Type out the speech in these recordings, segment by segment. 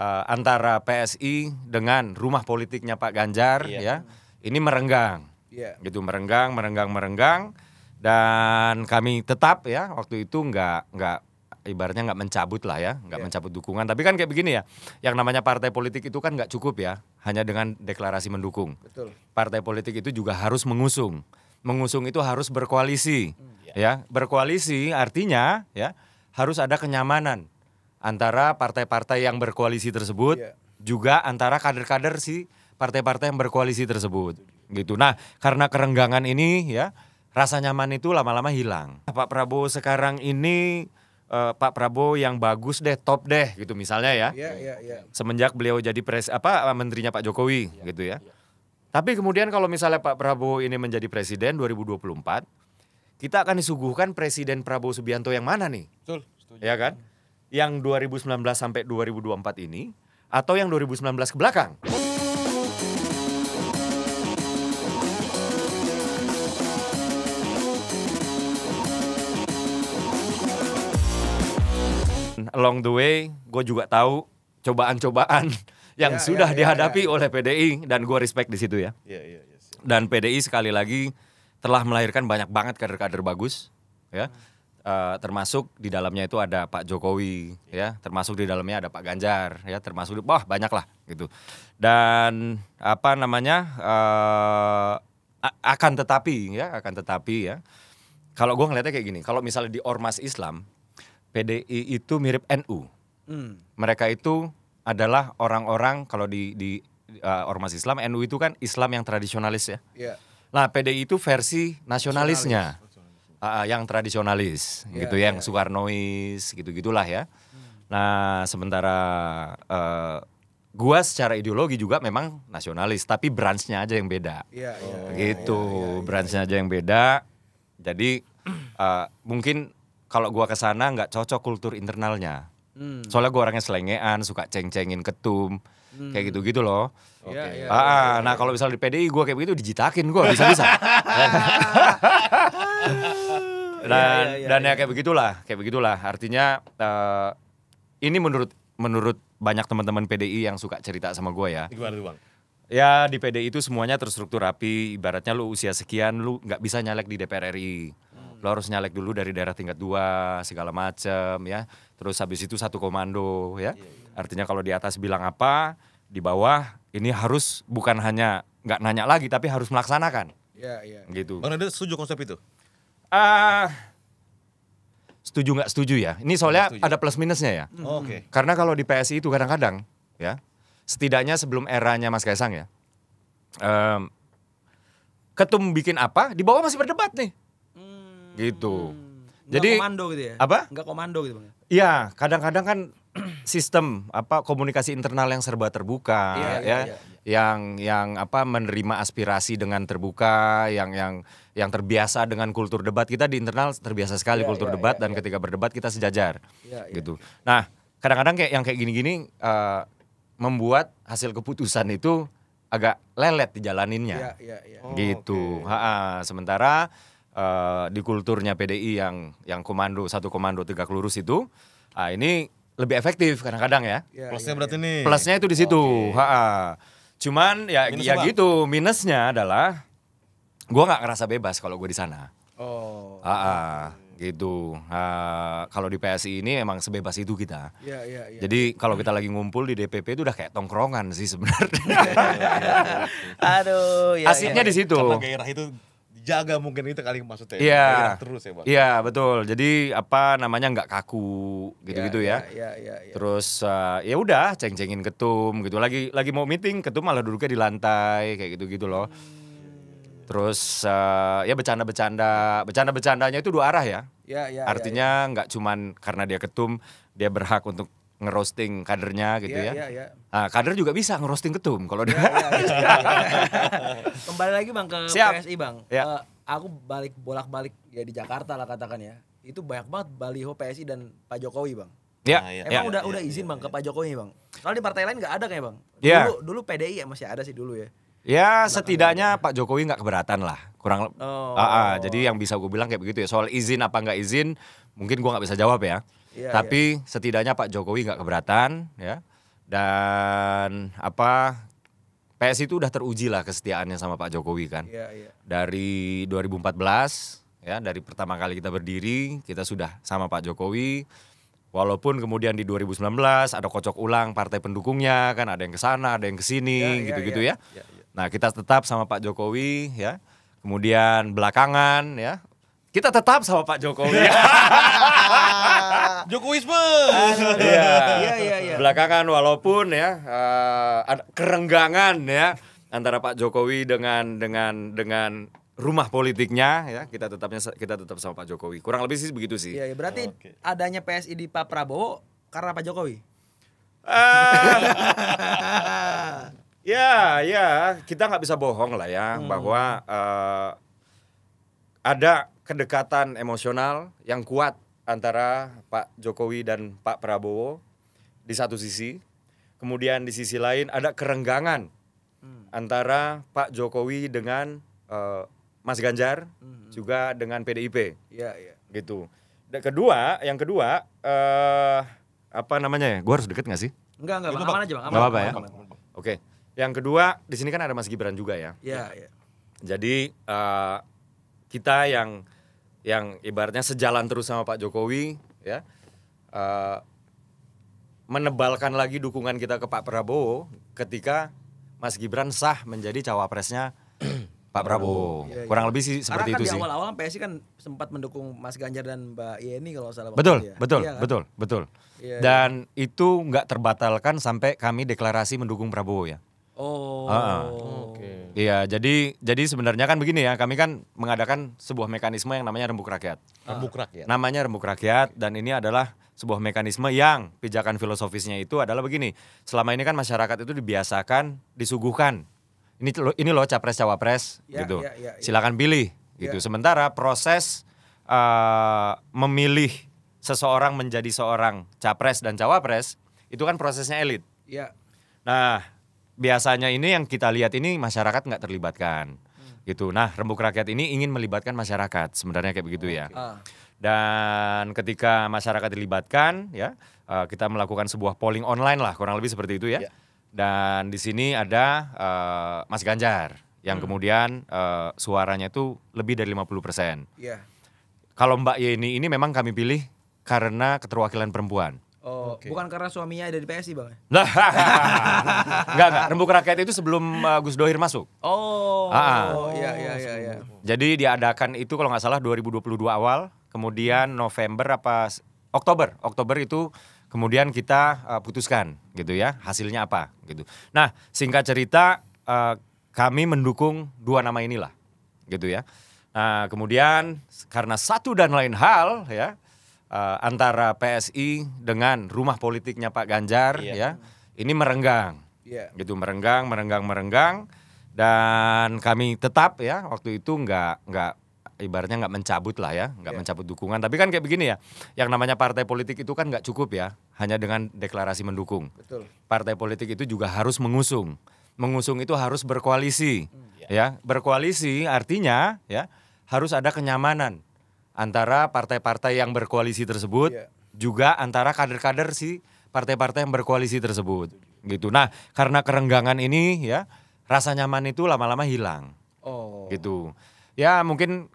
antara PSI dengan rumah politiknya Pak Ganjar ya, ini merenggang, gitu merenggang, dan kami tetap ya waktu itu nggak ibaratnya nggak mencabut lah ya, nggak mencabut dukungan. Tapi kan kayak begini ya, yang namanya partai politik itu kan nggak cukup ya, hanya dengan deklarasi mendukung. Betul. Partai politik itu juga harus mengusung itu harus berkoalisi, ya berkoalisi artinya ya harus ada kenyamanan antara partai-partai yang berkoalisi tersebut, juga antara kader-kader si partai-partai yang berkoalisi tersebut, gitu. Nah, karena kerenggangan ini ya, rasa nyaman itu lama-lama hilang. Pak Prabowo sekarang ini Pak Prabowo yang bagus deh, top deh, gitu misalnya ya. Semenjak beliau jadi menterinya Pak Jokowi, gitu ya. Tapi kemudian kalau misalnya Pak Prabowo ini menjadi presiden 2024, kita akan disuguhkan Presiden Prabowo Subianto yang mana nih? Betul, setuju. Ya kan? Yang 2019 sampai 2024 ini atau yang 2019 ke belakang? Along the way, gue juga tahu cobaan-cobaan yang sudah dihadapi oleh PDI dan gue respect di situ ya. Dan PDI sekali lagi telah melahirkan banyak banget kader-kader bagus, ya. Termasuk di dalamnya itu ada Pak Jokowi, ya. Termasuk di dalamnya ada Pak Ganjar, ya. Termasuk banyak lah gitu. Dan akan tetapi ya. Kalau gue ngeliatnya kayak gini, kalau misalnya di ormas Islam, PDI itu mirip NU. Mereka itu adalah orang-orang kalau di ormas Islam, NU itu kan Islam yang tradisionalis ya. Nah, PDI itu versi nasionalisnya, yang tradisionalis, gitu, yang Soekarnois, gitu-gitulah ya. Nah, sementara gua secara ideologi juga memang nasionalis, tapi branchnya aja yang beda, gitu, branchnya aja yang beda. Jadi mungkin kalau gua kesana nggak cocok kultur internalnya. Soalnya gue orangnya selengean, suka ceng-cengin ketum, kayak gitu-gitu loh. Nah kalau misalnya di PDI gue kayak begitu dijitakin gue bisa-bisa. Dan ya kayak begitulah. Artinya ini menurut banyak teman-teman PDI yang suka cerita sama gue ya. Gimana tuh Bang? Ya di PDI itu semuanya terstruktur rapi. Ibaratnya lu usia sekian lu nggak bisa nyalek di DPR RI. Lo harus nyalek dulu dari daerah tingkat 2 segala macam ya. Terus habis itu satu komando ya. Artinya kalau di atas bilang apa, di bawah ini harus bukan hanya nggak nanya lagi tapi harus melaksanakan. Gitu. Bang Nanda setuju konsep itu? Setuju nggak setuju ya. Ini soalnya ada plus minusnya ya. Karena kalau di PSI itu kadang-kadang ya, setidaknya sebelum eranya Mas Kaisang ya, ketum bikin apa, di bawah masih berdebat nih. Gitu. Jadi komando gitu ya? Apa? Enggak komando gitu Bang. Iya, kadang-kadang kan sistem komunikasi internal yang serba terbuka yang menerima aspirasi dengan terbuka, yang terbiasa dengan kultur debat. Kita di internal terbiasa sekali kultur debat dan ketika berdebat kita sejajar. Gitu. Nah, kadang-kadang kayak gini-gini membuat hasil keputusan itu agak lelet dijalaninnya. Gitu. Sementara di kulturnya PDI yang satu komando tegak lurus itu, ini lebih efektif kadang-kadang ya. Plusnya berarti nih. Plusnya itu di situ. Cuman ya gitu, minusnya adalah gue nggak ngerasa bebas kalau gue di sana. Gitu. Kalau di PSI ini emang sebebas itu kita. Jadi kalau kita lagi ngumpul di DPP itu udah kayak tongkrongan sih sebenarnya. Aduh, asiknya di situ. Karena gairah itu jaga mungkin itu kali maksudnya. Iya. Terus ya Bang. Iya betul. Jadi nggak kaku gitu-gitu ya. Terus ya udah ceng-cengin ketum gitu. Lagi mau meeting ketum malah duduknya di lantai kayak gitu-gitu loh. Terus ya bercandanya itu dua arah ya. Artinya nggak cuman karena dia ketum dia berhak untuk ngerosting kadernya gitu ya. Nah, kader juga bisa ngerosting ketum kalau dia. Kembali lagi Bang ke PSI Bang. Aku bolak-balik ya di Jakarta lah katakan ya. Itu banyak banget baliho PSI dan Pak Jokowi Bang. Emang udah izin Bang ke Pak Jokowi Bang. Soalnya di partai lain nggak ada kayak Bang. Dulu PDI ya masih ada sih dulu ya. Ya setidaknya Pak Jokowi nggak keberatan lah. Jadi yang bisa gue bilang kayak begitu ya. Soal izin apa nggak izin mungkin gue nggak bisa jawab ya. Tapi setidaknya Pak Jokowi nggak keberatan ya. Dan PSI itu udah teruji lah kesetiaannya sama Pak Jokowi kan. Dari 2014 ya, dari pertama kali kita berdiri kita sudah sama Pak Jokowi. Walaupun kemudian di 2019 ada kocok ulang partai pendukungnya kan, ada yang ke sana, ada yang ke sini gitu-gitu ya. Nah, kita tetap sama Pak Jokowi ya. Kemudian belakangan ya kita tetap sama Pak Jokowi. Jokowisme. Iya. Belakangan walaupun ya ada kerenggangan ya antara Pak Jokowi dengan rumah politiknya ya, kita tetap sama Pak Jokowi. Kurang lebih sih begitu sih. Iya, berarti adanya PSI di Pak Prabowo karena Pak Jokowi. Ya, kita nggak bisa bohong lah ya bahwa ada kedekatan emosional yang kuat antara Pak Jokowi dan Pak Prabowo di satu sisi. Kemudian di sisi lain ada kerenggangan antara Pak Jokowi dengan Mas Ganjar juga dengan PDIP. Iya. Gitu. Dan yang kedua apa namanya ya? Gua harus deket nggak sih? Enggak, aman aja, Bang. Enggak apa-apa ya. Oke. Yang kedua, di sini kan ada Mas Gibran juga ya. Iya. Jadi kita yang ibaratnya sejalan terus sama Pak Jokowi ya, menebalkan lagi dukungan kita ke Pak Prabowo ketika Mas Gibran sah menjadi cawapresnya Pak Prabowo. Kurang lebih sih seperti itu sih. Karena kan di awal-awal PSI kan sempat mendukung Mas Ganjar dan Mbak Yeni kalau salah. Betul. Iya, Dan itu nggak terbatalkan sampai kami deklarasi mendukung Prabowo ya. Oke. Iya, jadi sebenarnya kan begini ya, kami kan mengadakan sebuah mekanisme yang namanya Rembuk Rakyat. Namanya Rembuk Rakyat, dan ini adalah sebuah mekanisme yang pijakan filosofisnya itu adalah begini. Selama ini kan masyarakat itu dibiasakan disuguhkan. Ini loh capres cawapres gitu. Silakan pilih gitu. Sementara proses memilih seseorang menjadi seorang capres dan cawapres itu kan prosesnya elit. Nah, biasanya ini yang kita lihat ini masyarakat nggak terlibatkan gitu. Nah, Rembuk Rakyat ini ingin melibatkan masyarakat, sebenarnya kayak begitu ya. Dan ketika masyarakat dilibatkan ya, kita melakukan sebuah polling online lah, kurang lebih seperti itu ya. Dan di sini ada Mas Ganjar yang kemudian suaranya itu lebih dari 50%. Kalau Mbak Yeni ini memang kami pilih karena keterwakilan perempuan. Bukan karena suaminya ada di PSI, Bang? Enggak. Rembuk Rakyat itu sebelum Gus Dohir masuk. Iya. Jadi diadakan itu kalau nggak salah 2022 awal, kemudian November Oktober itu kemudian kita putuskan gitu ya, hasilnya apa gitu. Nah, singkat cerita kami mendukung dua nama inilah gitu ya. Nah, kemudian karena satu dan lain hal ya, antara PSI dengan rumah politiknya Pak Ganjar ya, ini merenggang, gitu merenggang, dan kami tetap ya waktu itu nggak ibaratnya nggak mencabut lah ya, nggak mencabut dukungan. Tapi kan kayak begini ya, yang namanya partai politik itu kan nggak cukup ya, hanya dengan deklarasi mendukung. Betul. Partai politik itu juga harus mengusung itu harus berkoalisi, ya berkoalisi artinya ya harus ada kenyamanan antara partai-partai yang berkoalisi tersebut, juga antara kader-kader si partai-partai yang berkoalisi tersebut, gitu. Nah, karena kerenggangan ini ya, rasa nyaman itu lama-lama hilang, gitu. Ya mungkin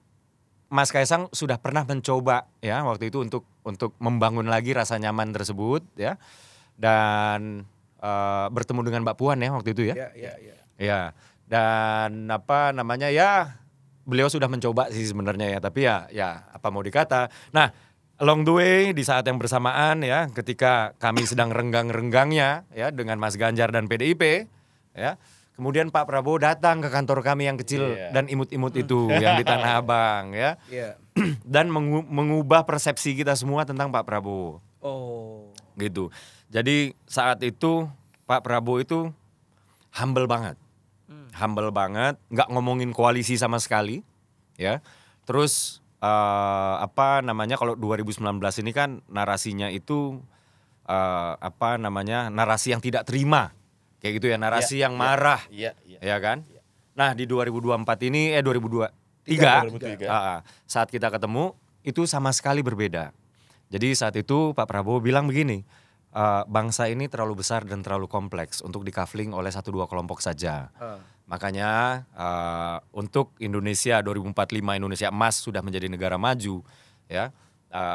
Mas Kaisang sudah pernah mencoba ya waktu itu untuk membangun lagi rasa nyaman tersebut ya, dan bertemu dengan Mbak Puan ya waktu itu ya. Ya, dan apa namanya ya. Beliau sudah mencoba sih sebenarnya ya, tapi ya apa mau dikata. Nah, along the way di saat yang bersamaan ya, ketika kami sedang renggang-renggangnya ya dengan Mas Ganjar dan PDIP ya, kemudian Pak Prabowo datang ke kantor kami yang kecil dan imut-imut itu yang di Tanah Abang ya, dan mengubah persepsi kita semua tentang Pak Prabowo. Gitu. Jadi saat itu Pak Prabowo itu humble banget. Nggak ngomongin koalisi sama sekali, ya. Terus apa namanya kalau 2019 ini kan narasinya itu narasi yang tidak terima, kayak gitu ya, narasi yang marah, ya kan. Nah di 2023 saat kita ketemu itu sama sekali berbeda. Jadi saat itu Pak Prabowo bilang begini, bangsa ini terlalu besar dan terlalu kompleks untuk dikafling oleh 1-2 kelompok saja. Makanya untuk Indonesia 2045 Indonesia emas sudah menjadi negara maju, ya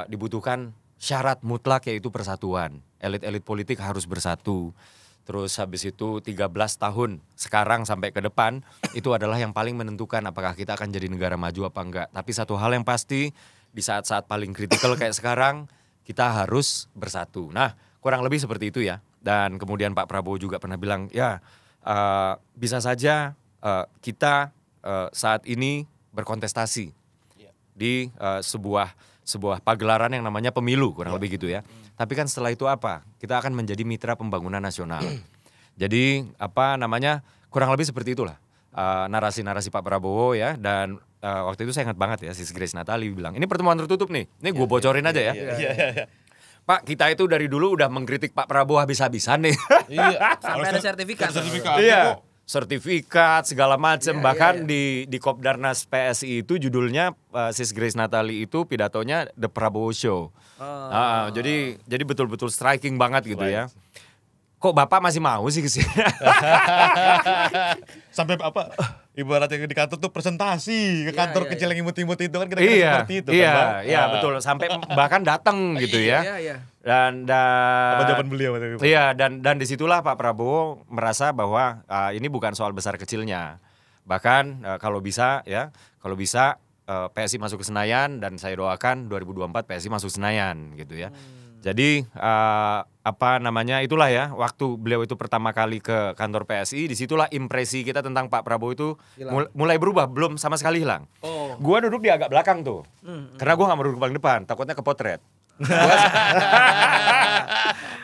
dibutuhkan syarat mutlak yaitu persatuan. Elit-elit politik harus bersatu. Terus habis itu 13 tahun sekarang sampai ke depan itu adalah yang paling menentukan apakah kita akan jadi negara maju apa enggak. Tapi satu hal yang pasti di saat-saat paling kritikal kayak sekarang kita harus bersatu. Nah, kurang lebih seperti itu ya. Dan kemudian Pak Prabowo juga pernah bilang ya bisa saja kita saat ini berkontestasi di sebuah pagelaran yang namanya pemilu, kurang lebih gitu ya. Tapi kan setelah itu apa? Kita akan menjadi mitra pembangunan nasional. Jadi kurang lebih seperti itulah narasi-narasi Pak Prabowo ya. Dan waktu itu saya ingat banget ya, Sis Grace Natali bilang, ini pertemuan tertutup nih. Ini gue bocorin aja ya. Pak, kita itu dari dulu udah mengkritik Pak Prabowo habis-habisan nih. Sampai ada sertifikat. Iya. Sertifikat segala macam, bahkan di Kopdarnas PSI itu judulnya Sis Grace Natali itu pidatonya The Prabowo Show. Jadi betul-betul striking banget gitu ya. Kok Bapak masih mau sih kesini? Sampai ibarat yang di kantor tuh presentasi ke kantor kecil yang imut-imut itu kan kira-kira seperti itu kan, Bang? Iya, betul. Sampai bahkan datang gitu ya. Dan apa jawaban beliau? Iya, dan disitulah Pak Prabowo merasa bahwa ini bukan soal besar kecilnya. Bahkan kalau bisa PSI masuk ke Senayan, dan saya doakan 2024 PSI masuk Senayan gitu ya. Jadi itulah ya, waktu beliau itu pertama kali ke kantor PSI, disitulah impresi kita tentang Pak Prabowo itu mulai berubah, belum sama sekali hilang. Gua duduk di agak belakang tuh, karena gua nggak mau duduk paling depan, takutnya kepotret.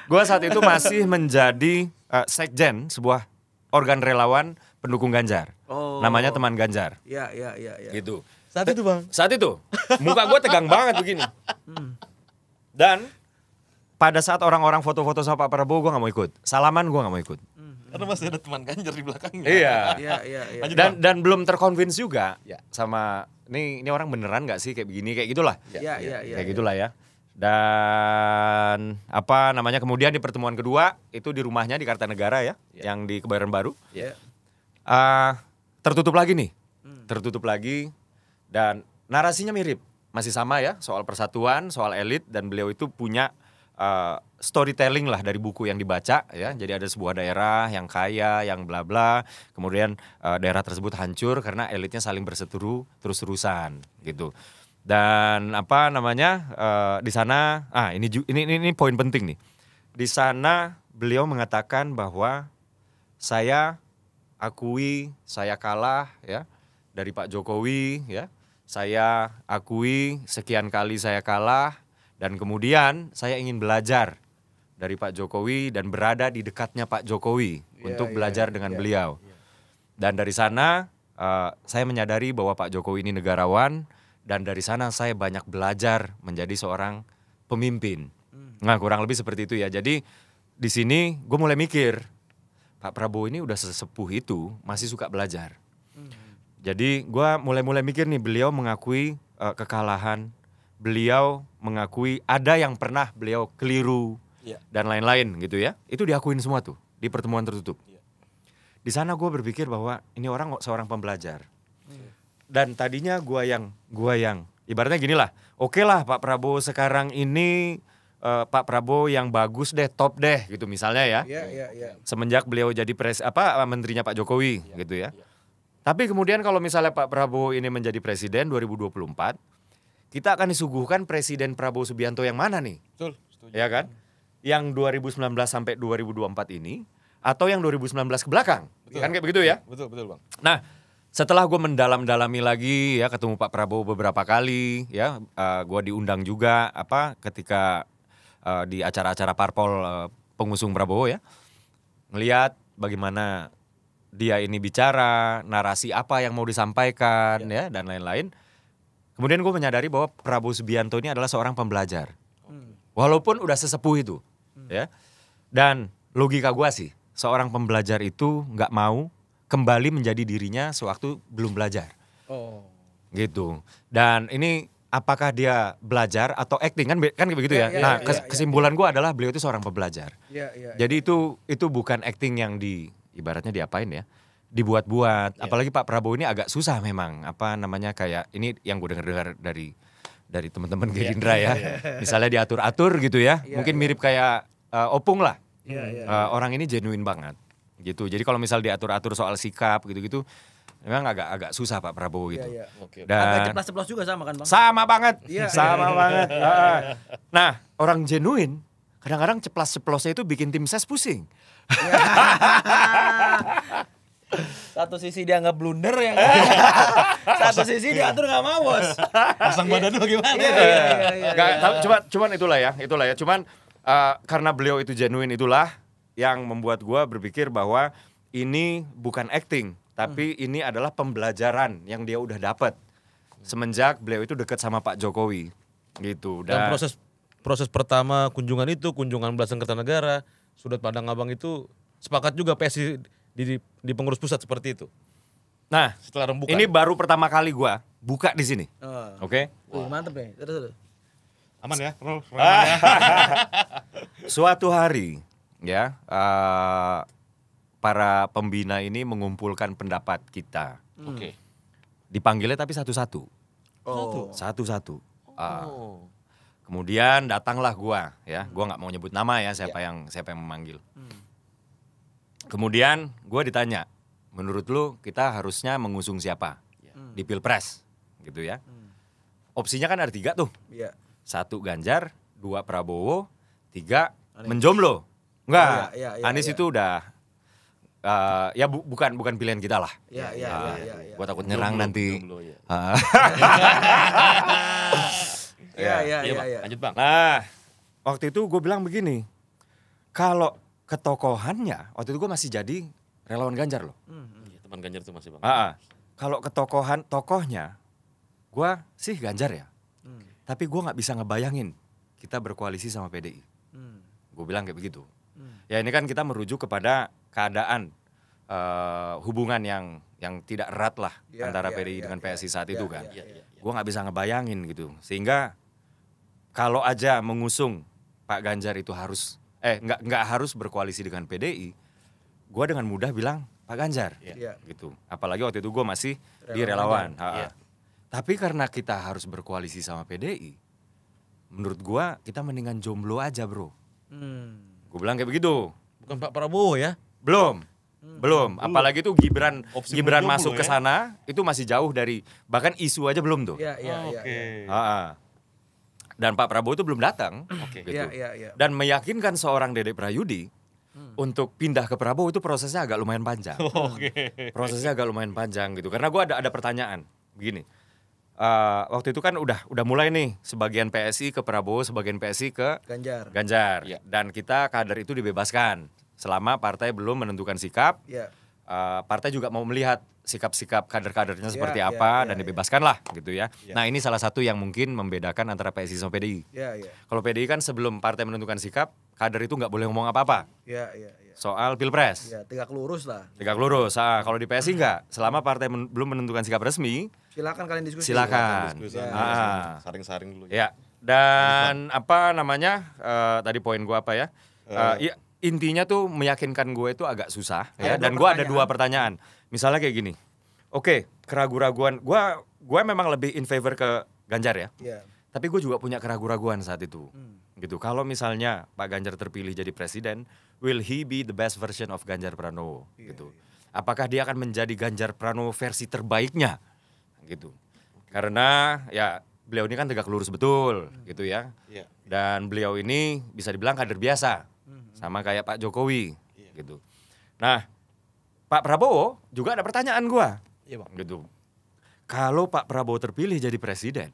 Gua saat itu masih menjadi sekjen sebuah organ relawan pendukung Ganjar, namanya Teman Ganjar. Iya. Gitu. Saat itu Bang? Saat itu, muka gua tegang banget begini. Dan pada saat orang-orang foto-foto sama Pak Prabowo, gue gak mau ikut. Salaman gue gak mau ikut. Karena masih ada Teman Ganjar di belakangnya. Iya. Dan Iya. belum terconvince juga sama ini orang beneran gak sih kayak begini, kayak gitulah. Kayak gitulah ya. Dan kemudian di pertemuan kedua itu di rumahnya di Kartanegara ya, yang di Kebayoran Baru. Tertutup lagi nih. Tertutup lagi dan narasinya mirip. Masih sama ya, soal persatuan, soal elit, dan beliau itu punya storytelling lah dari buku yang dibaca ya. Jadi ada sebuah daerah yang kaya, yang bla bla, kemudian daerah tersebut hancur karena elitnya saling berseteru terus-terusan gitu. Dan di sana ini poin penting nih. Di sana beliau mengatakan bahwa saya akui saya kalah ya dari Pak Jokowi ya. Saya akui sekian kali saya kalah. Dan kemudian saya ingin belajar dari Pak Jokowi dan berada di dekatnya Pak Jokowi untuk belajar dengan beliau. Dan dari sana saya menyadari bahwa Pak Jokowi ini negarawan, dan dari sana saya banyak belajar menjadi seorang pemimpin. Nah, kurang lebih seperti itu ya. Jadi di sini gue mulai mikir, Pak Prabowo ini udah sesepuh itu masih suka belajar. Jadi gue mulai mikir nih, beliau mengakui kekalahan. Beliau mengakui ada yang pernah beliau keliru dan lain-lain gitu ya. Itu diakuin semua tuh di pertemuan tertutup. Di sana gue berpikir bahwa ini orang seorang pembelajar. Dan tadinya gue yang ibaratnya gini lah. Oke lah Pak Prabowo sekarang ini Pak Prabowo yang bagus deh, top deh gitu misalnya ya. Semenjak beliau jadi menterinya Pak Jokowi gitu ya. Tapi kemudian kalau misalnya Pak Prabowo ini menjadi presiden 2024, kita akan disuguhkan Presiden Prabowo Subianto yang mana nih? Betul, setuju. Ya kan? Yang 2019 sampai 2024 ini, atau yang 2019 ke belakang? Betul. Kan kayak begitu ya? Betul Bang. Nah, setelah gue mendalam-dalami lagi ya, ketemu Pak Prabowo beberapa kali ya, gue diundang juga ketika di acara-acara parpol pengusung Prabowo ya, ngelihat bagaimana dia ini bicara, narasi apa yang mau disampaikan ya dan lain-lain. Kemudian gue menyadari bahwa Prabowo Subianto ini adalah seorang pembelajar. Walaupun udah sesepuh itu. Ya. Dan logika gue sih, seorang pembelajar itu gak mau kembali menjadi dirinya sewaktu belum belajar. Gitu. Dan ini apakah dia belajar atau acting kan begitu ya. Nah, kesimpulan gue adalah beliau itu seorang pembelajar. Jadi itu bukan acting yang ibaratnya diapain ya, dibuat-buat. Apalagi Pak Prabowo ini agak susah memang, apa namanya, kayak ini yang gue dengar dari teman-teman Gerindra ya. Misalnya diatur-atur gitu ya. Mungkin mirip kayak Opung lah. Orang ini genuine banget gitu. Jadi kalau misal diatur-atur soal sikap gitu-gitu, memang agak susah Pak Prabowo gitu. Dan agak ceplas-ceplos juga sama kan Bang? Sama banget, sama banget. Nah, orang genuine kadang-kadang ceplas-ceplosnya itu bikin tim ses pusing. Satu sisi dia nggak blunder yang satu sisi diatur nggak mau bos. Pasang badan bagaimana? Cuman itulah ya. Cuman karena beliau itu genuine, itulah yang membuat gua berpikir bahwa ini bukan acting. Tapi ini adalah pembelajaran yang dia udah dapat semenjak beliau itu dekat sama Pak Jokowi gitu. Dan proses pertama kunjungan belasan Kertanegara, Sudut Pandang Abang itu sepakat juga PSI di pengurus pusat seperti itu. Nah, setelah rembukan, ini baru pertama kali gua buka di sini. Oke? Mantep nih. Terus. Aman ya? Suatu hari ya, para pembina ini mengumpulkan pendapat kita. Oke. Dipanggilnya tapi satu-satu. Satu-satu. Kemudian datanglah gua ya. Gua nggak mau nyebut nama ya, siapa yang memanggil. Kemudian gua ditanya, menurut lu kita harusnya mengusung siapa di Pilpres gitu ya. Opsinya kan ada 3 tuh. 1 Ganjar, 2 Prabowo, 3 menjomblo. Enggak, Anies itu udah bukan pilihan kita lah. Gua takut nyerang nanti. Lanjut Bang. Nah, waktu itu gue bilang begini, kalau ketokohannya, waktu itu gue masih jadi relawan Ganjar loh. Teman Ganjar tuh masih Bang. Kalau tokohnya, gue sih Ganjar ya. Tapi gue nggak bisa ngebayangin kita berkoalisi sama PDI. Gue bilang kayak begitu. Ya ini kan kita merujuk kepada keadaan hubungan yang tidak erat lah antara PDI dengan PSI saat itu kan. Gue nggak bisa ngebayangin gitu. Sehingga kalau aja mengusung Pak Ganjar itu harus nggak harus berkoalisi dengan PDI, gue dengan mudah bilang Pak Ganjar gitu. Apalagi waktu itu gue masih di relawan. Tapi karena kita harus berkoalisi sama PDI, menurut gue kita mendingan jomblo aja bro. Gue bilang kayak begitu. Bukan Pak Prabowo ya? Belum. Apalagi tuh Gibran masuk ke sana itu masih jauh dari, bahkan isu aja belum tuh. Dan Pak Prabowo itu belum datang. Gitu. Dan meyakinkan seorang Dede Prayudi untuk pindah ke Prabowo itu prosesnya agak lumayan panjang. Prosesnya agak lumayan panjang gitu. Karena gue ada pertanyaan begini. Waktu itu kan udah mulai nih, sebagian PSI ke Prabowo, sebagian PSI ke Ganjar. Dan kita kader itu dibebaskan selama partai belum menentukan sikap. Partai juga mau melihat sikap-sikap kader-kadernya seperti apa dan dibebaskan lah gitu ya. Nah ini salah satu yang mungkin membedakan antara PSI sama PDI. Kalau PDI kan sebelum partai menentukan sikap, kader itu nggak boleh ngomong apa-apa. Soal Pilpres. Tegak lurus lah. Tegak lurus. Kalau di PSI enggak, selama partai belum menentukan sikap resmi, silakan kalian diskusi. Silakan. Saring-saring dulu. Ya. Dan apa namanya? Tadi poin gua apa ya? Intinya tuh meyakinkan gue itu agak susah ya. Dan gue ada 2 pertanyaan. Misalnya kayak gini. Oke, keraguan-raguan. Gue memang lebih in favor ke Ganjar ya. Tapi gue juga punya keraguan-raguan saat itu. Gitu. Kalau misalnya Pak Ganjar terpilih jadi presiden, will he be the best version of Ganjar Pranowo? Gitu. Apakah dia akan menjadi Ganjar Pranowo versi terbaiknya? Gitu. Karena ya beliau ini kan tegak lurus betul gitu ya. Dan beliau ini bisa dibilang kader biasa. Sama kayak Pak Jokowi gitu. Nah, Pak Prabowo juga ada pertanyaan gua. Gitu. Kalau Pak Prabowo terpilih jadi presiden,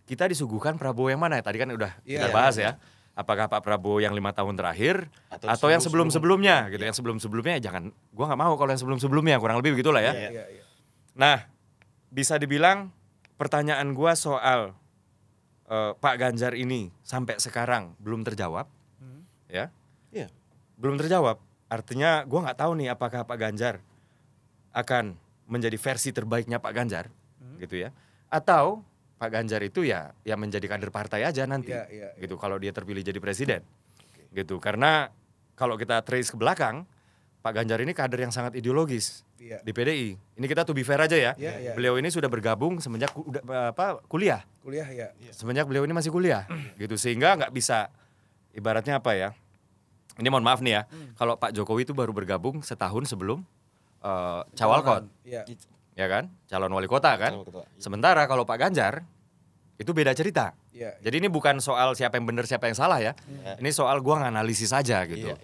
kita disuguhkan Prabowo yang mana? Tadi kan udah kita bahas ya. Apakah Pak Prabowo yang 5 tahun terakhir atau yang sebelum-sebelumnya gitu. Yang sebelum-sebelumnya jangan, gua nggak mau kalau yang sebelum-sebelumnya, kurang lebih begitulah ya. Nah, bisa dibilang pertanyaan gua soal Pak Ganjar ini sampai sekarang belum terjawab. Ya. Belum terjawab. Artinya gue nggak tahu nih apakah Pak Ganjar akan menjadi versi terbaiknya Pak Ganjar, gitu ya. Atau Pak Ganjar itu ya menjadi kader partai aja nanti, gitu. Kalau dia terpilih jadi presiden, gitu. Karena kalau kita trace ke belakang, Pak Ganjar ini kader yang sangat ideologis di PDI. Ini kita to be fair aja ya. Beliau ini sudah bergabung semenjak kuliah. Semenjak beliau ini masih kuliah, gitu. Sehingga nggak bisa, ibaratnya apa ya? Ini mohon maaf nih ya, kalau Pak Jokowi itu baru bergabung setahun sebelum Cawalkot, ya kan, calon wali kota kan. Sementara kalau Pak Ganjar itu beda cerita. Jadi ini bukan soal siapa yang benar siapa yang salah ya. Ini soal gua nganalisis aja gitu.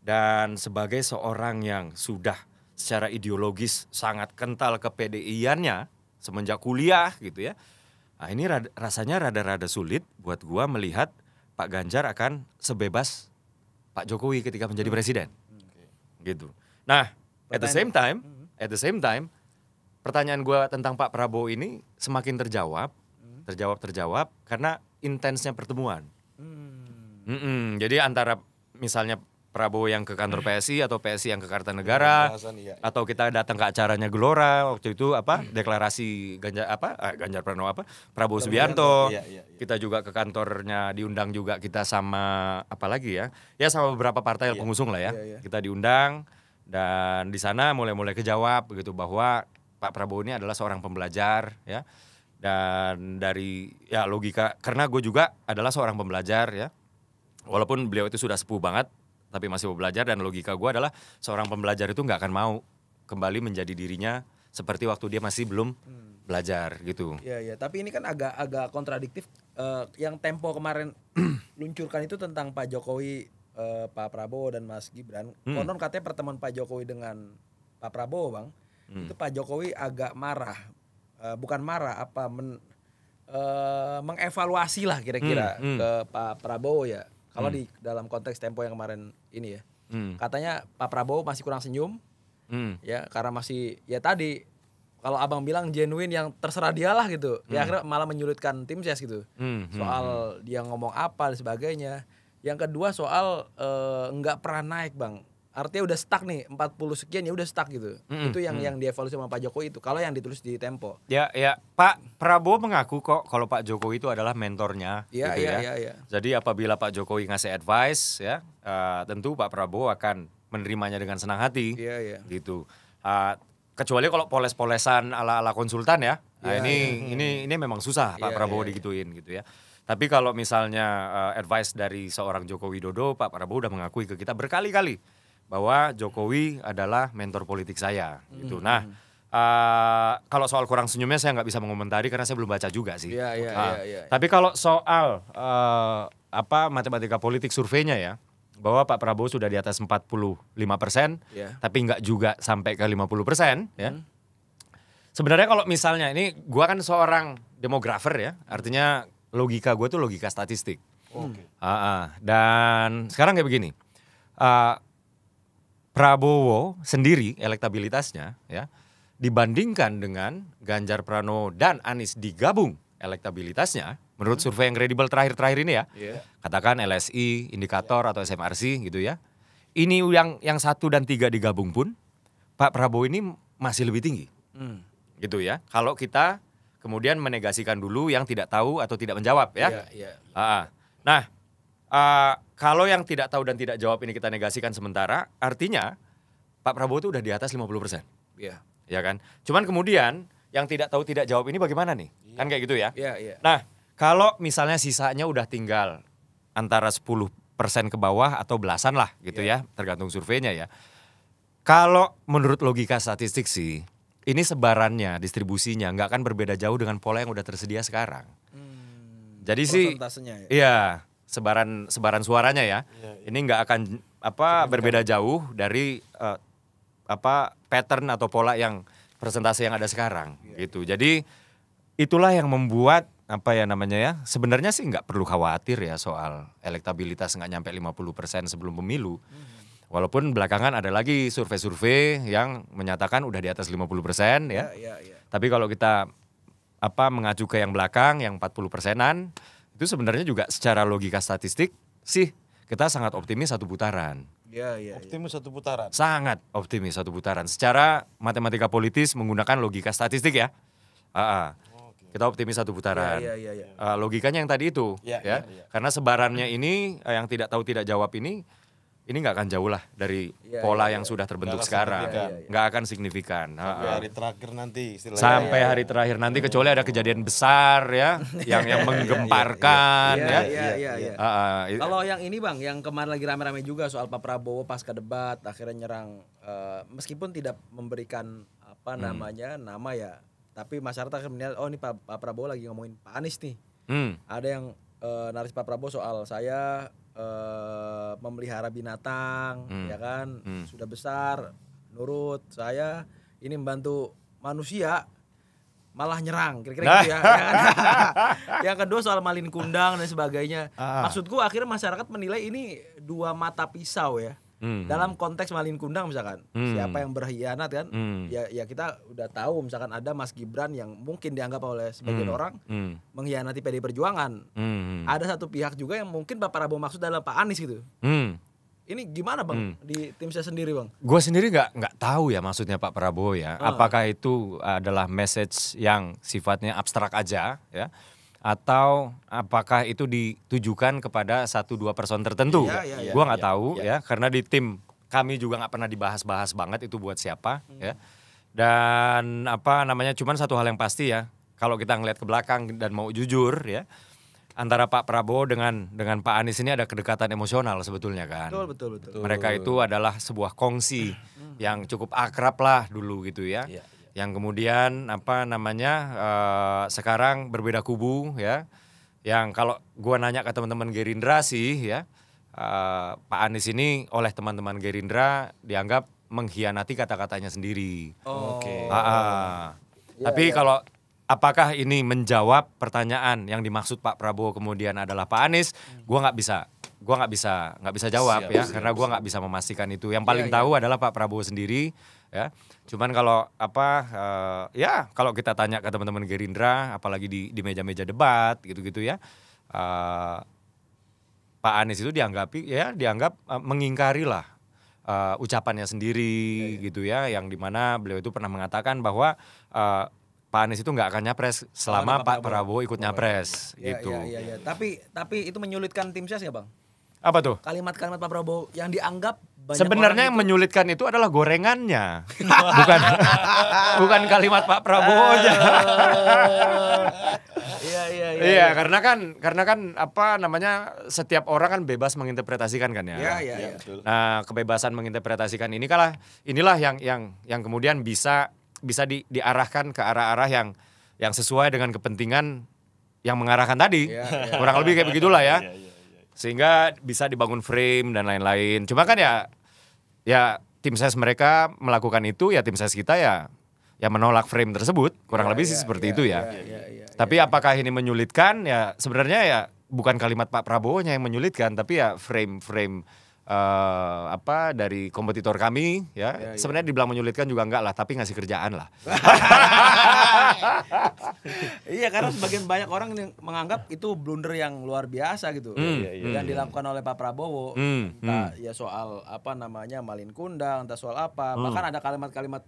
Dan sebagai seorang yang sudah secara ideologis sangat kental ke PDI-annya semenjak kuliah gitu ya. Nah ini rasanya rada-rada sulit buat gua melihat Pak Ganjar akan sebebas Pak Jokowi ketika menjadi presiden. Gitu. Nah, at the same time, pertanyaan gue tentang Pak Prabowo ini semakin terjawab karena intensnya pertemuan. Jadi antara misalnya Prabowo yang ke kantor PSI atau PSI yang ke Kartanegara, atau kita datang ke acaranya Gelora waktu itu deklarasi Ganjar Pranowo Prabowo Subianto. Kita juga ke kantornya diundang juga kita sama sama beberapa partai pengusung lah ya. Kita diundang dan di sana mulai kejawab begitu bahwa Pak Prabowo ini adalah seorang pembelajar ya. Dan dari logika, karena gue juga adalah seorang pembelajar ya. Walaupun beliau itu sudah sepuh banget, tapi masih mau belajar, dan logika gue adalah seorang pembelajar itu nggak akan mau kembali menjadi dirinya seperti waktu dia masih belum belajar gitu. Iya, tapi ini kan agak kontradiktif. Yang Tempo kemarin luncurkan itu tentang Pak Jokowi, Pak Prabowo dan Mas Gibran. Konon katanya pertemuan Pak Jokowi dengan Pak Prabowo, Bang, itu Pak Jokowi agak marah, bukan marah, mengevaluasi lah kira-kira ke Pak Prabowo ya. Kalau di dalam konteks Tempo yang kemarin ini ya, katanya Pak Prabowo masih kurang senyum, ya karena masih tadi kalau abang bilang genuine yang terserah dia lah gitu, ya akhirnya malah menyulitkan tim ses gitu, soal dia ngomong apa dan sebagainya. Yang kedua soal nggak pernah naik, Bang. Artinya udah stuck nih 40 sekian ya udah stuck gitu. Itu yang dievaluasi sama Pak Jokowi itu. Kalau yang ditulis di Tempo. Ya, Pak Prabowo mengaku kok kalau Pak Jokowi itu adalah mentornya. Iya. Jadi apabila Pak Jokowi ngasih advice ya, tentu Pak Prabowo akan menerimanya dengan senang hati. Iya. Gitu. Kecuali kalau poles-polesan ala konsultan ya. Nah, ini memang susah Pak Prabowo digituin gitu ya. Tapi kalau misalnya advice dari seorang Joko Widodo, Pak Prabowo udah mengakui ke kita berkali-kali bahwa Jokowi adalah mentor politik saya gitu. Nah, kalau soal kurang senyumnya saya nggak bisa mengomentari karena saya belum baca juga sih. Iya. Tapi kalau soal matematika politik surveinya ya, bahwa Pak Prabowo sudah di atas 45%, tapi nggak juga sampai ke 50% ya. Sebenarnya kalau misalnya ini, gua kan seorang demografer ya, artinya logika gue tuh logika statistik. Dan sekarang kayak begini. Prabowo sendiri elektabilitasnya ya dibandingkan dengan Ganjar Pranowo dan Anies digabung elektabilitasnya menurut survei yang kredibel terakhir ini ya. Katakan LSI, Indikator atau SMRC gitu ya. Ini yang 1 dan 3 digabung pun Pak Prabowo ini masih lebih tinggi. Gitu ya. Kalau kita kemudian menegasikan dulu yang tidak tahu atau tidak menjawab ya. Nah, kalau yang tidak tahu dan tidak jawab ini kita negasikan sementara, artinya Pak Prabowo itu udah di atas 50%. Iya. Ya kan? Cuman kemudian yang tidak tahu tidak jawab ini bagaimana nih? Kan kayak gitu ya. Iya. Nah, kalau misalnya sisanya udah tinggal antara 10% ke bawah atau belasan lah gitu ya, tergantung surveinya ya. Kalau menurut logika statistik sih, ini sebarannya, distribusinya nggak akan berbeda jauh dengan pola yang udah tersedia sekarang. Jadi sih, iya. Sebaran suaranya ya. Ini nggak akan berbeda jauh dari pattern atau pola yang persentase yang ada sekarang gitu. Jadi itulah yang membuat sebenarnya sih nggak perlu khawatir ya soal elektabilitas nggak nyampe 50% sebelum pemilu. Walaupun belakangan ada lagi survei-survei yang menyatakan udah di atas 50% ya. Tapi kalau kita mengacu ke yang belakang yang 40%-an, itu sebenarnya juga secara logika statistik sih kita sangat optimis 1 putaran. Optimis 1 putaran. Sangat optimis 1 putaran. Secara matematika politis menggunakan logika statistik ya. Kita optimis 1 putaran. Logikanya yang tadi itu, karena sebarannya ini yang tidak tahu tidak jawab ini nggak akan jauh lah dari pola yang sudah terbentuk sekarang, nggak akan signifikan. Sampai hari terakhir nanti, sampai hari terakhir nanti kecuali ada kejadian besar ya, yang menggemparkan ya. Kalau yang ini Bang, yang kemarin lagi rame-rame juga soal Pak Prabowo pasca debat akhirnya nyerang, meskipun tidak memberikan nama ya. Tapi masyarakat akan menilai, oh ini Pak Prabowo lagi ngomongin Pak Anies nih. Ada yang naris Pak Prabowo soal saya memelihara binatang, ya kan, sudah besar, nurut saya, ini membantu manusia, malah nyerang, kira-kira gitu ya. Yang kedua soal malin kundang dan sebagainya. Maksudku akhirnya masyarakat menilai ini 2 mata pisau ya. Dalam konteks malin kundang misalkan, siapa yang berkhianat kan, ya kita udah tahu misalkan ada Mas Gibran yang mungkin dianggap oleh sebagian orang mengkhianati PDI Perjuangan. Ada satu pihak juga yang mungkin Pak Prabowo maksud adalah Pak Anies gitu. Ini gimana Bang di tim saya sendiri Bang? Gue sendiri nggak tahu ya maksudnya Pak Prabowo ya. Apakah itu adalah message yang sifatnya abstrak aja ya, atau apakah itu ditujukan kepada 1-2 person tertentu? Gue nggak tahu ya, karena di tim kami juga nggak pernah dibahas-bahas banget itu buat siapa ya. Dan cuman satu hal yang pasti ya, kalau kita ngeliat ke belakang dan mau jujur ya, antara Pak Prabowo dengan Pak Anies ini ada kedekatan emosional sebetulnya kan. Betul. Mereka itu adalah sebuah kongsi yang cukup akrab lah dulu gitu ya. Yang kemudian sekarang berbeda kubu ya. Yang kalau gua nanya ke teman-teman Gerindra sih ya, Pak Anies ini oleh teman-teman Gerindra dianggap mengkhianati kata-katanya sendiri. Tapi kalau apakah ini menjawab pertanyaan yang dimaksud Pak Prabowo kemudian adalah Pak Anies, gua nggak bisa jawab ya, karena gua nggak bisa memastikan itu. Yang paling tahu adalah Pak Prabowo sendiri ya. Cuman kalau kalau kita tanya ke teman-teman Gerindra, apalagi di meja-meja debat gitu-gitu ya, Pak Anies itu dianggap mengingkari lah ucapannya sendiri gitu ya, yang dimana beliau itu pernah mengatakan bahwa Pak Anies itu nggak akan nyapres selama Pak Prabowo ikut nyapres gitu. Iya. Tapi itu menyulitkan tim ses nggak Bang? Apa tuh? Kalimat-kalimat Pak Prabowo yang dianggap sebenarnya yang menyulitkan itu adalah gorengannya, bukan kalimat Pak Prabowo-nya. Iya, karena kan setiap orang kan bebas menginterpretasikan kan ya. Iya. Nah, kebebasan menginterpretasikan inilah yang kemudian bisa diarahkan ke arah-arah yang sesuai dengan kepentingan yang mengarahkan tadi. Kurang lebih kayak begitulah ya. Sehingga bisa dibangun frame dan lain-lain. Cuma kan ya tim ses mereka melakukan itu, ya tim ses kita ya menolak frame tersebut. Kurang lebih sih seperti itu ya. Tapi apakah ini menyulitkan? Ya sebenarnya ya bukan kalimat Pak Prabowo-nya yang menyulitkan, tapi ya frame dari kompetitor kami ya. Sebenarnya dibilang menyulitkan juga enggak lah, tapi ngasih kerjaan lah. Iya, karena sebagian banyak orang yang menganggap itu blunder yang luar biasa gitu. Yang dilakukan oleh Pak Prabowo. Entah ya soal malin kundang, entah soal apa. Bahkan ada kalimat-kalimat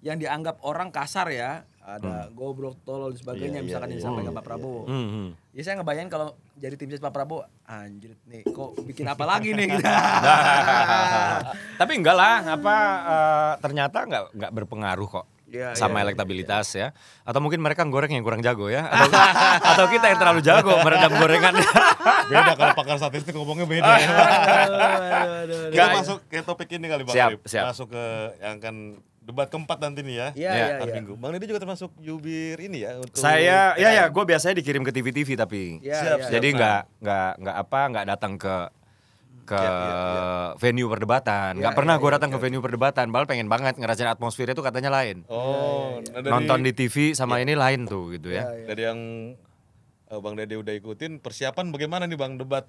yang dianggap orang kasar ya. Ada goblok, tolol dan sebagainya misalkan yang disampaikan Pak Prabowo. Ya saya ngebayangin kalau jadi tim ses Pak Prabowo, anjir nih kok bikin apa lagi nih gitu. Tapi enggak lah, ternyata enggak berpengaruh kok. Sama elektabilitas ya. Atau mungkin mereka goreng yang kurang jago ya. Atau kita yang terlalu jago meredam gorengan. Beda kalau pakar statistik ngomongnya beda. Kita masuk ke topik ini kali Bang. Siap. Masuk ke yang kan debat keempat nanti nih ya. Iya. Minggu. Bang Dede juga termasuk jubir ini ya untuk saya gue biasanya dikirim ke TV tapi jadi nggak datang ke venue perdebatan. Nggak pernah gue datang ke venue perdebatan. Bahkan pengen banget ngerasain atmosfernya itu katanya lain. Nonton di TV sama ini lain tuh gitu ya. Dari yang Bang Dede udah ikutin, persiapan bagaimana nih Bang debat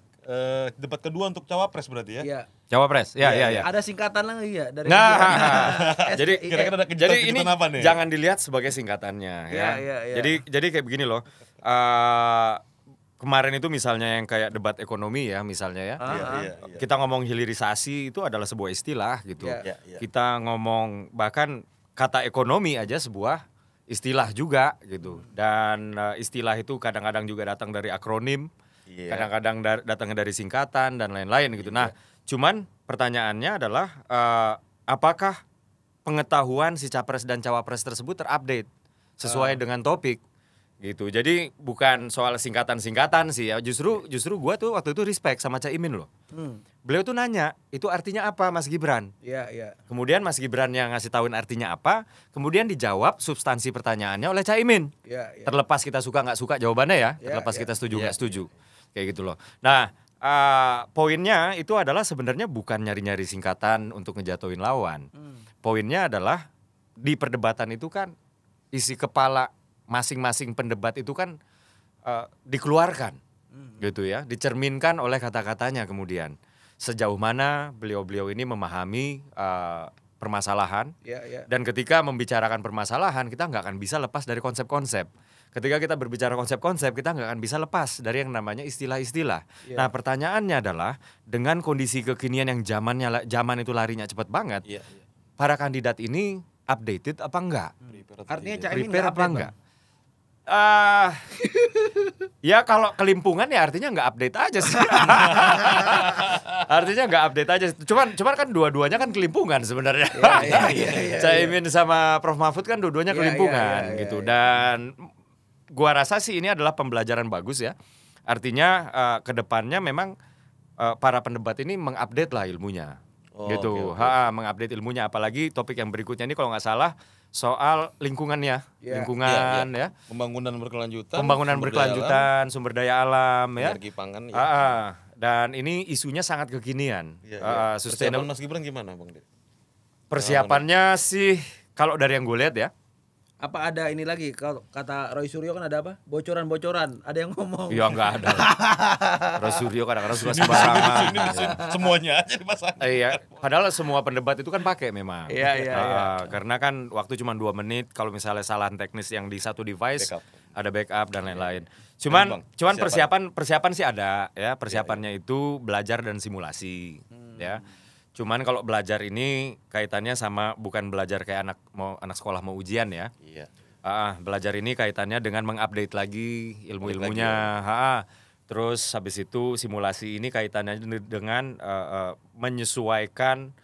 kedua untuk cawapres berarti ya? Iya. Cawapres, ya. Ada singkatan lagi ya dari. Jadi kira-kira ada jadi ini apa nih? Jangan dilihat sebagai singkatannya ya. Jadi kayak begini loh. Kemarin itu misalnya yang kayak debat ekonomi ya misalnya ya. Kita ngomong hilirisasi itu adalah sebuah istilah gitu. Kita ngomong bahkan kata ekonomi aja sebuah istilah juga gitu. Dan istilah itu kadang-kadang juga datang dari akronim, kadang-kadang datang dari singkatan dan lain-lain gitu. Nah, cuman pertanyaannya adalah apakah pengetahuan si capres dan cawapres tersebut terupdate sesuai dengan topik gitu. Jadi bukan soal singkatan-singkatan sih ya. Justru gua tuh waktu itu respect sama Caimin loh. Beliau tuh nanya, itu artinya apa Mas Gibran? Iya. Kemudian Mas Gibran yang ngasih tahuin artinya apa, kemudian dijawab substansi pertanyaannya oleh Caimin. Iya. Terlepas kita suka nggak suka jawabannya ya, terlepas kita setuju nggak setuju. Kayak gitu loh. Nah, poinnya itu adalah sebenarnya bukan nyari-nyari singkatan untuk ngejatuhin lawan. Poinnya adalah di perdebatan itu kan isi kepala masing-masing pendebat itu kan dikeluarkan gitu ya, dicerminkan oleh kata-katanya kemudian. Sejauh mana beliau-beliau ini memahami permasalahan dan ketika membicarakan permasalahan kita nggak akan bisa lepas dari konsep-konsep. Ketika kita berbicara konsep-konsep kita nggak akan bisa lepas dari yang namanya istilah-istilah. Nah pertanyaannya adalah dengan kondisi kekinian yang zaman itu larinya cepat banget, para kandidat ini updated apa enggak? Artinya Caimin prepare apa enggak? Ya kalau kelimpungan ya artinya nggak update aja sih. Artinya nggak update aja. Cuman kan dua-duanya kan kelimpungan sebenarnya. Caimin sama Prof Mahfud kan dua-duanya kelimpungan gitu. Dan gua rasa sih ini adalah pembelajaran bagus ya. Artinya kedepannya memang para pendebat ini mengupdate lah ilmunya. Gitu. Mengupdate ilmunya. Apalagi topik yang berikutnya ini kalau nggak salah soal lingkungannya, lingkungan ya. Pembangunan berkelanjutan, sumber daya alam ya. Energi pangan. Dan ini isunya sangat kekinian. Persiapan Mas Gibran gimana Bang De? Persiapannya sih kalau dari yang gue lihat ya. Apa ada ini lagi, kalau kata Roy Suryo kan ada apa? Bocoran-bocoran, ada yang ngomong. Ya enggak ada. Roy Suryo kadang-kadang suka sembarangan. Semuanya aja dipasang. Iya, padahal semua pendebat itu kan pakai memang. Iya. Karena kan waktu cuma 2 menit, kalau misalnya kesalahan teknis yang di satu device ada backup dan lain-lain. Cuman persiapan sih ada ya, persiapannya itu belajar dan simulasi ya. Cuman kalau belajar ini kaitannya sama bukan belajar kayak anak sekolah mau ujian ya. Belajar ini kaitannya dengan mengupdate lagi ilmu-ilmunya. Terus habis itu simulasi ini kaitannya dengan menyesuaikan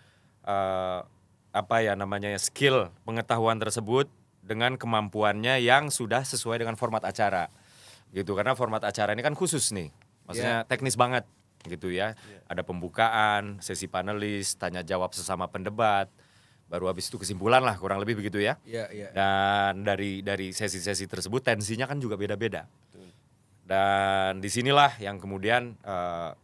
skill pengetahuan tersebut dengan kemampuannya yang sudah sesuai dengan format acara. Gitu, karena format acara ini kan khusus nih. Maksudnya teknis banget. Gitu ya, ada pembukaan, sesi panelis, tanya jawab sesama pendebat, baru habis itu kesimpulan lah kurang lebih begitu ya. Dan dari sesi-sesi tersebut tensinya kan juga beda-beda. Dan disinilah yang kemudian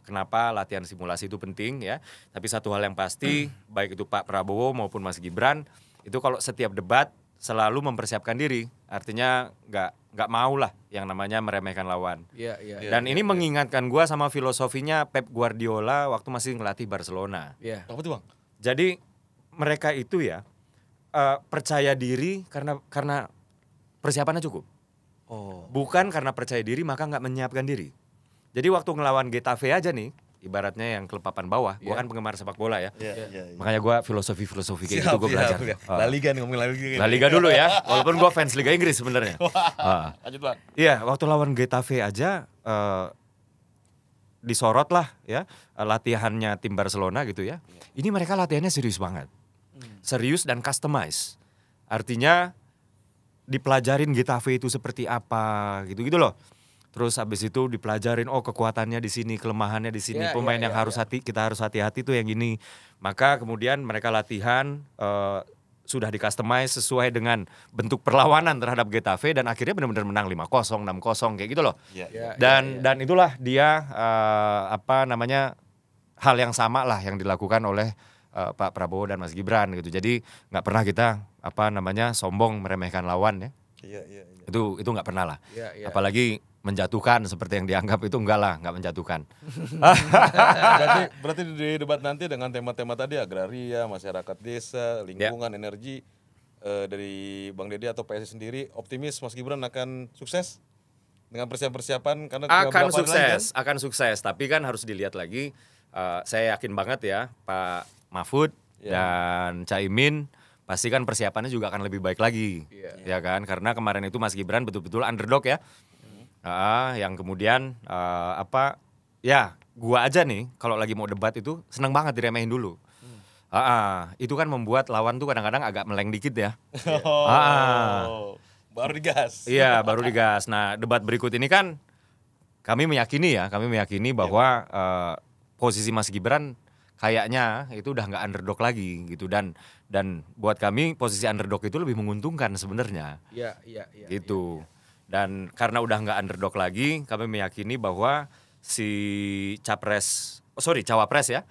kenapa latihan simulasi itu penting ya. Tapi satu hal yang pasti, baik itu Pak Prabowo maupun Mas Gibran, itu kalau setiap debat selalu mempersiapkan diri, artinya nggak mau lah yang namanya meremehkan lawan. Dan ini mengingatkan gue sama filosofinya Pep Guardiola waktu masih ngelatih Barcelona. Apa tuh Bang? Jadi mereka itu ya percaya diri karena persiapannya cukup. Bukan karena percaya diri maka nggak menyiapkan diri. Jadi waktu ngelawan Getafe aja nih, ibaratnya yang klub papan bawah, gue kan penggemar sepak bola ya. Makanya gue filosofi kayak gitu gue belajar. La Liga nih, ngomongin La Liga. La Liga dulu ya, walaupun gue fans Liga Inggris sebenarnya. Lanjut Bang. Iya, waktu lawan Getafe aja disorot lah ya latihannya tim Barcelona gitu ya. Ini mereka latihannya serius banget, serius dan customize. Artinya dipelajarin Getafe itu seperti apa gitu loh. Terus habis itu dipelajarin kekuatannya di sini, kelemahannya di sini, pemain yang kita harus hati-hati tuh yang gini. Maka kemudian mereka latihan sudah di-customize sesuai dengan bentuk perlawanan terhadap Getafe dan akhirnya benar-benar menang 5-0, 6-0 kayak gitu loh. Dan itulah dia hal yang sama lah yang dilakukan oleh Pak Prabowo dan Mas Gibran gitu. Jadi nggak pernah kita sombong meremehkan lawan ya. Itu nggak pernah lah. Apalagi menjatuhkan seperti yang dianggap itu nggak menjatuhkan. berarti di debat nanti dengan tema-tema tadi agraria, masyarakat desa, lingkungan, energi dari Bang Dede atau PSI sendiri optimis Mas Gibran akan sukses dengan persiapan karena akan sukses. Tapi kan harus dilihat lagi. Saya yakin banget ya Pak Mahfud dan Caimin pasti kan persiapannya juga akan lebih baik lagi, ya kan? Karena kemarin itu Mas Gibran betul-betul underdog ya, yang kemudian ya gua aja nih kalau lagi mau debat itu seneng banget diremehin dulu. Itu kan membuat lawan tuh kadang-kadang agak meleng dikit ya. Baru digas. Iya, baru digas. Nah, debat berikut ini kan kami meyakini bahwa posisi Mas Gibran kayaknya itu udah nggak underdog lagi gitu, dan buat kami posisi underdog itu lebih menguntungkan sebenarnya. Iya. Gitu. Dan karena udah nggak underdog lagi, kami meyakini bahwa si cawapres ya,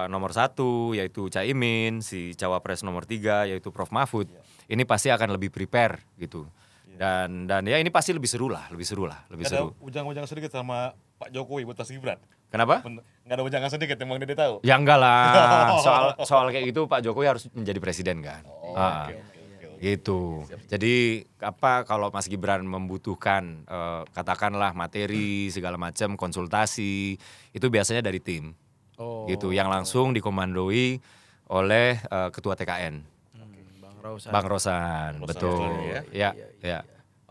nomor 1 yaitu Caimin, si cawapres nomor 3 yaitu Prof Mahfud, ini pasti akan lebih prepare gitu. Dan ya ini pasti lebih seru. Ada ujang-ujang sedikit sama Pak Jokowi buat Mas Gibran. Kenapa? Nggak ada ujangan sedikit yang Bang Dede tahu? Ya enggak lah, soal kayak gitu Pak Jokowi harus menjadi presiden kan. Oke. Gitu. Jadi kalau Mas Gibran membutuhkan katakanlah materi segala macam, konsultasi, itu biasanya dari tim. Gitu, yang langsung dikomandoi oleh ketua TKN. Bang Rosan, betul. Ya.